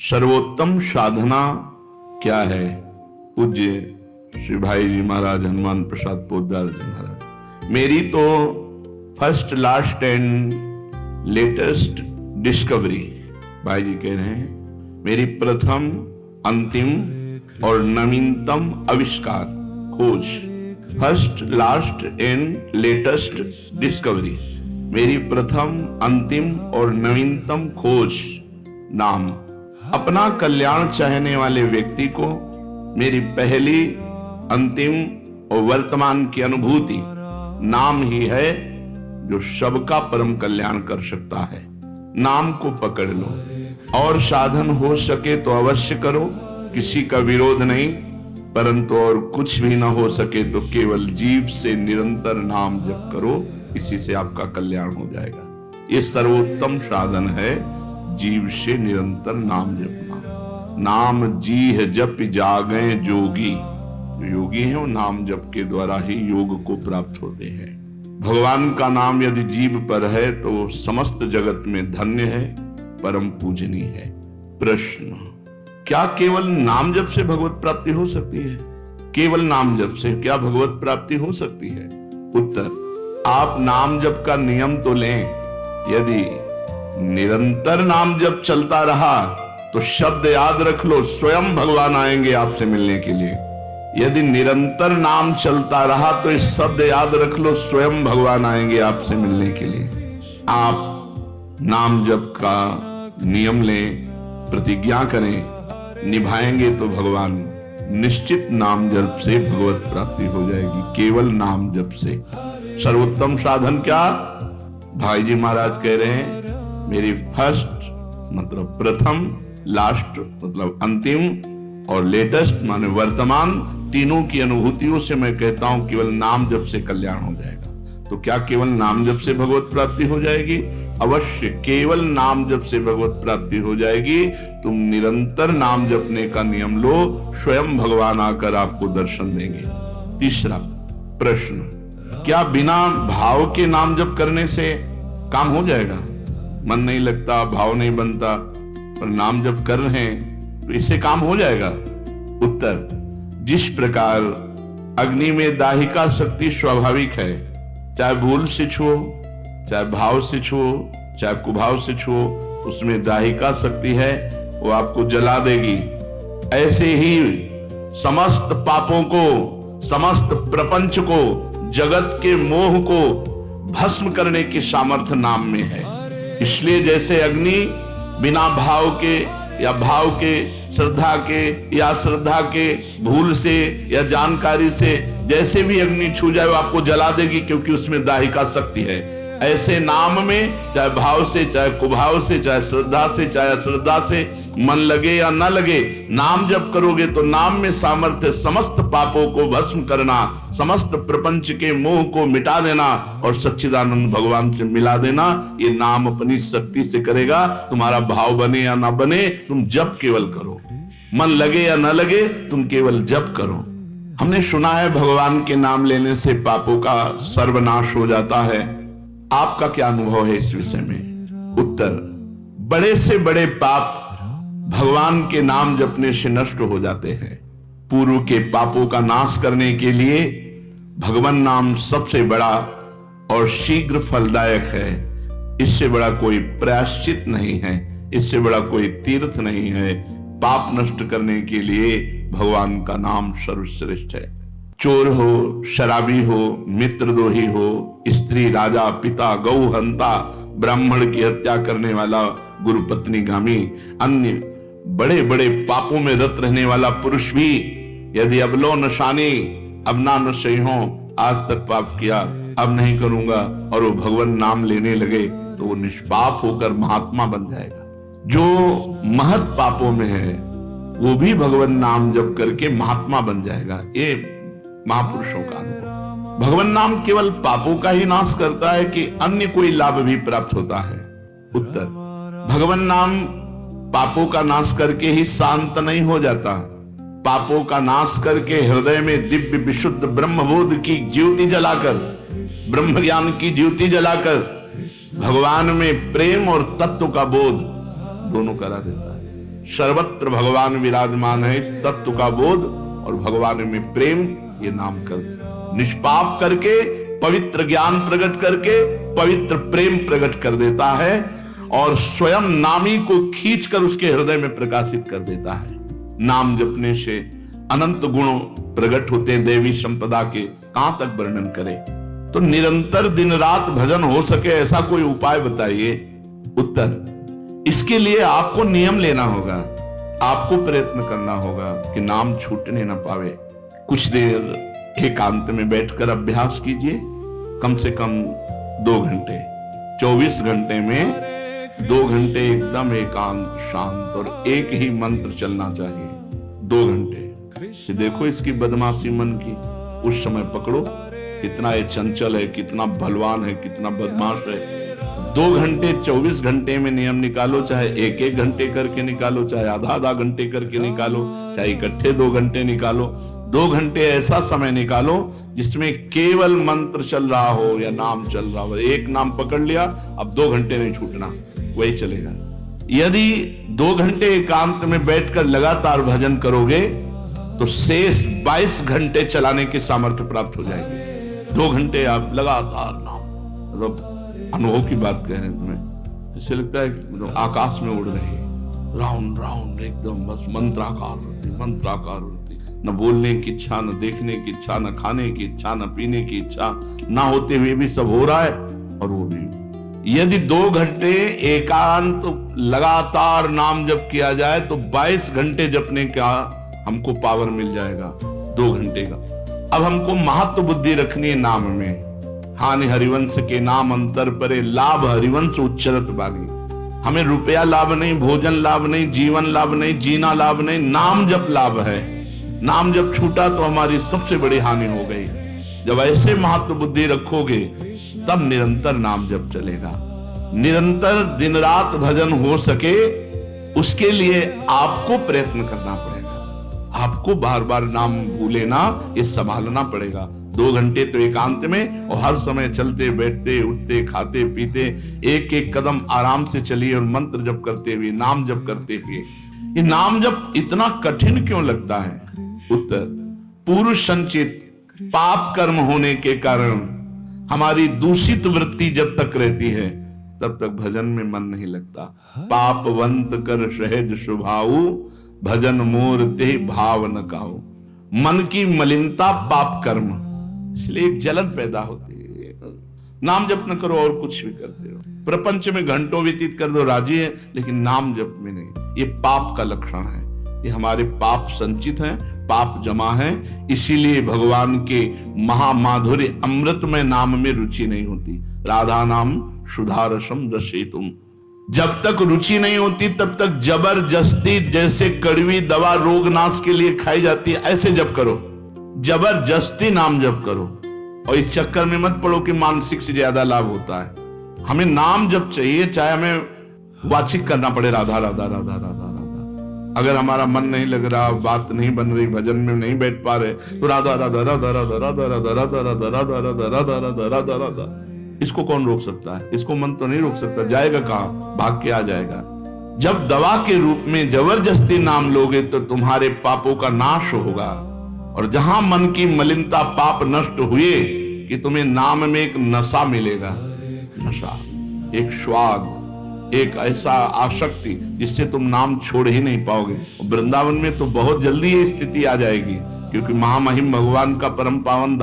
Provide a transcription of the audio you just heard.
सर्वोत्तम साधना क्या है? पूज्य श्री भाई जी महाराज हनुमान प्रसाद पोद्दार जी महाराज। मेरी तो first last and latest discovery, भाई जी कह रहे हैं, मेरी प्रथम अंतिम और नवीनतम आविष्कार, खोज, first last and latest discovery, मेरी प्रथम अंतिम और नवीनतम खोज, नाम। अपना कल्याण चाहने वाले व्यक्ति को मेरी पहली, अंतिम और वर्तमान की अनुभूति नाम ही है, जो सबका परम कल्याण कर सकता है। नाम को पकड़ लो और साधन हो सके तो अवश्य करो, किसी का विरोध नहीं, परंतु और कुछ भी ना हो सके तो केवल जीव से निरंतर नाम जप करो, इसी से आपका कल्याण हो जाएगा। ये सर्वोत्तम साधन है, जीव से निरंतर नाम जपना। नाम जी जप जागे जोगी, जो योगी है वो नाम जप के द्वारा ही योग को प्राप्त होते हैं। भगवान का नाम यदि जीव पर है तो समस्त जगत में धन्य है, परम पूजनीय है। प्रश्न, क्या केवल नाम जप से भगवत प्राप्ति हो सकती है? केवल नाम जप से क्या भगवत प्राप्ति हो सकती है? उत्तर, आप नाम जप का नियम तो लें, यदि निरंतर नाम जप चलता रहा तो शब्द याद रख लो, स्वयं भगवान आएंगे आपसे मिलने के लिए। यदि निरंतर नाम चलता रहा तो इस शब्द याद रख लो, स्वयं भगवान आएंगे आपसे मिलने के लिए। आप नाम जप का नियम लें, प्रतिज्ञा करें, निभाएंगे तो भगवान निश्चित नाम जप से भगवत प्राप्ति हो जाएगी, केवल नाम जप से। सर्वोत्तम साधन क्या? भाई जी महाराज कह रहे हैं, मेरी फर्स्ट मतलब प्रथम, लास्ट मतलब अंतिम और लेटेस्ट माने वर्तमान, तीनों की अनुभूतियों से मैं कहता हूं केवल नाम जप से कल्याण हो जाएगा। तो क्या केवल नाम जप से भगवत प्राप्ति हो जाएगी? अवश्य केवल नाम जप से भगवत प्राप्ति हो जाएगी। तुम निरंतर नाम जपने का नियम लो, स्वयं भगवान आकर आपको दर्शन देंगे। तीसरा प्रश्न, क्या बिना भाव के नाम जप करने से काम हो जाएगा? मन नहीं लगता, भाव नहीं बनता, पर नाम जप कर रहे हैं तो इससे काम हो जाएगा? उत्तर, जिस प्रकार अग्नि में दाहिका शक्ति स्वाभाविक है, चाहे भूल से छुओ, चाहे भाव से छुओ, चाहे कुभाव से छुओ, उसमें दाहिका शक्ति है, वो आपको जला देगी। ऐसे ही समस्त पापों को, समस्त प्रपंच को, जगत के मोह को भस्म करने की सामर्थ्य नाम में है। इसलिए जैसे अग्नि बिना भाव के या भाव के, श्रद्धा के या श्रद्धा के, भूल से या जानकारी से जैसे भी अग्नि छू जाए वो आपको जला देगी, क्योंकि उसमें दाहिका शक्ति है। ऐसे नाम में चाहे भाव से, चाहे कुभाव से, चाहे श्रद्धा से, चाहे अश्रद्धा से, मन लगे या न लगे, नाम जप करोगे तो नाम में सामर्थ्य समस्त पापों को भस्म करना, समस्त प्रपंच के मोह को मिटा देना और सच्चिदानंद भगवान से मिला देना। ये नाम अपनी शक्ति से करेगा। तुम्हारा भाव बने या ना बने, तुम जप केवल करो, मन लगे या न लगे, तुम केवल जप करो। हमने सुना है भगवान के नाम लेने से पापों का सर्वनाश हो जाता है। आपका क्या अनुभव है इस विषय में? उत्तर, बड़े से बड़े पाप भगवान के नाम जपने से नष्ट हो जाते हैं। पूर्व के पापों का नाश करने के लिए भगवान नाम सबसे बड़ा और शीघ्र फलदायक है। इससे बड़ा कोई प्रायश्चित नहीं है, इससे बड़ा कोई तीर्थ नहीं है। पाप नष्ट करने के लिए भगवान का नाम सर्वश्रेष्ठ है। चोर हो, शराबी हो, मित्रद्रोही हो, स्त्री, राजा, पिता, गौ हंता, ब्राह्मण की हत्या करने वाला, गुरु पत्नी गामी, अन्य बड़े बड़े पापों में रत रहने वाला पुरुष भी यदि अबलो नशानी, अब ना नशे हो, आज तक पाप किया, अब नहीं करूंगा, और वो भगवान नाम लेने लगे तो वो निष्पाप होकर महात्मा बन जाएगा। जो महत पापों में है वो भी भगवान नाम जप करके महात्मा बन जाएगा। ये महापुरुषों का अनुभव। भगवान नाम केवल पापों का ही नाश करता है कि अन्य कोई लाभ भी प्राप्त होता है? उत्तर, भगवान नाम पापों का नाश करके ही शांत नहीं हो जाता। पापों का नाश करके हृदय में दिव्य विशुद्ध ब्रह्मबोध की ज्योति जलाकर, ब्रह्म ज्ञान की ज्योति जलाकर भगवान में प्रेम और तत्व का बोध दोनों करा देता है। सर्वत्र भगवान विराजमान है। इस तत्व का बोध और भगवान में प्रेम, ये नाम कर निष्पाप करके पवित्र ज्ञान प्रकट करके पवित्र प्रेम प्रकट कर देता है और स्वयं नामी को खींचकर उसके हृदय में प्रकाशित कर देता है। नाम जपने से अनंत गुण प्रकट होते हैं देवी संपदा के, कहां तक वर्णन करें। तो निरंतर दिन रात भजन हो सके ऐसा कोई उपाय बताइए। उत्तर, इसके लिए आपको नियम लेना होगा, आपको प्रयत्न करना होगा कि नाम छूटने ना पावे। कुछ देर एकांत में बैठकर अभ्यास कीजिए, कम से कम 2 घंटे। 24 घंटे में 2 घंटे एकदम एकांत शांत और एक ही मंत्र चलना चाहिए। 2 घंटे देखो इसकी बदमाशी मन की, उस समय पकड़ो कितना ये चंचल है, कितना बलवान है, कितना बदमाश है। 2 घंटे 24 घंटे में नियम निकालो, चाहे 1-1 घंटे करके निकालो, चाहे आधा घंटे करके निकालो, चाहे इकट्ठे 2 घंटे निकालो। 2 घंटे ऐसा समय निकालो जिसमें केवल मंत्र चल रहा हो या नाम चल रहा हो। एक नाम पकड़ लिया, अब 2 घंटे नहीं छूटना, वही चलेगा। यदि 2 घंटे एकांत में बैठकर लगातार भजन करोगे तो शेष 22 घंटे चलाने की सामर्थ्य प्राप्त हो जाएगी। 2 घंटे आप लगातार नाम, मतलब अनुभव की बात कह रहे हैं तुम्हें, ऐसे लगता है आकाश में उड़ रही है, राउंड राउंड एकदम, बस मंत्राकार होती, न बोलने की इच्छा, न देखने की इच्छा, न खाने की इच्छा, न पीने की इच्छा, ना होते हुए भी सब हो रहा है। और वो भी यदि 2 घंटे एकांत लगातार नाम जप किया जाए तो 22 घंटे जपने का हमको पावर मिल जाएगा 2 घंटे का। अब हमको महत्व बुद्धि रखनी है नाम में। हानि हरिवंश के नाम अंतर परे, लाभ हरिवंश उच्चरत बानी। हमें रुपया लाभ नहीं, भोजन लाभ नहीं, जीवन लाभ नहीं, जीना लाभ नहीं, नाम जप लाभ है। नाम जब छूटा तो हमारी सबसे बड़ी हानि हो गई। जब ऐसे महत्व बुद्धि रखोगे तब निरंतर नाम जप चलेगा। निरंतर दिन रात भजन हो सके उसके लिए आपको प्रयत्न करना पड़ेगा। आपको बार बार नाम भूले ना, ये संभालना पड़ेगा। 2 घंटे तो एकांत में, और हर समय चलते बैठते उठते खाते पीते 1-1 कदम आराम से चलिए और मंत्र जप करते हुए, नाम जप करते हुए। ये नाम जप इतना कठिन क्यों लगता है? उत्तर, पूर्व संचित पाप कर्म होने के कारण हमारी दूषित वृत्ति जब तक रहती है तब तक भजन में मन नहीं लगता। पापवंत कर सहज स्वभाव, भजन मोर ते भाव न काऊ। मन की मलिनता पाप कर्म, इसलिए एक जलन पैदा होती है। नाम जप न करो और कुछ भी करते हो, प्रपंच में घंटों व्यतीत कर दो, राजी है, लेकिन नाम जप में नहीं। ये पाप का लक्षण है। ये हमारे पाप संचित हैं, पाप जमा है। इसीलिए भगवान के महामाधुर्य अमृतमय नाम में रुचि नहीं होती। राधा नाम सुधारसम दशेतुम, जब तक रुचि नहीं होती तब तक जबरदस्ती, जैसे कड़वी दवा रोग नाश के लिए खाई जाती है, ऐसे जप करो, जबरदस्ती नाम जप करो। और इस चक्कर में मत पड़ो कि मानसिक से ज्यादा लाभ होता है। हमें नाम जप चाहिए, चाहे हमें वाचिक करना पड़े राधा राधा राधा राधा राधा। अगर हमारा मन नहीं लग रहा, बात नहीं बन रही, भजन में नहीं बैठ पा रहे, तो राधा राधा राधा राधा राधा राधा राधा राधा राधा राधा राधा राधा राधा राधा। इसको कौन रोक सकता है? इसको मन तो नहीं रोक सकता। जाएगा कहां? भाग के आ जाएगा। जब दवा के रूप में जबरदस्ती नाम लोगे तो तुम्हारे पापों का नाश होगा। और जहां मन की मलिनता पाप नष्ट हुए कि तुम्हें नाम में एक नशा मिलेगा, नशा, एक स्वाद, एक ऐसा आसक्ति जिससे तुम नाम छोड़ ही नहीं पाओगे। वृंदावन में तो बहुत जल्दी ये स्थिति आ जाएगी, क्योंकि महामहिम भगवान का परम पावन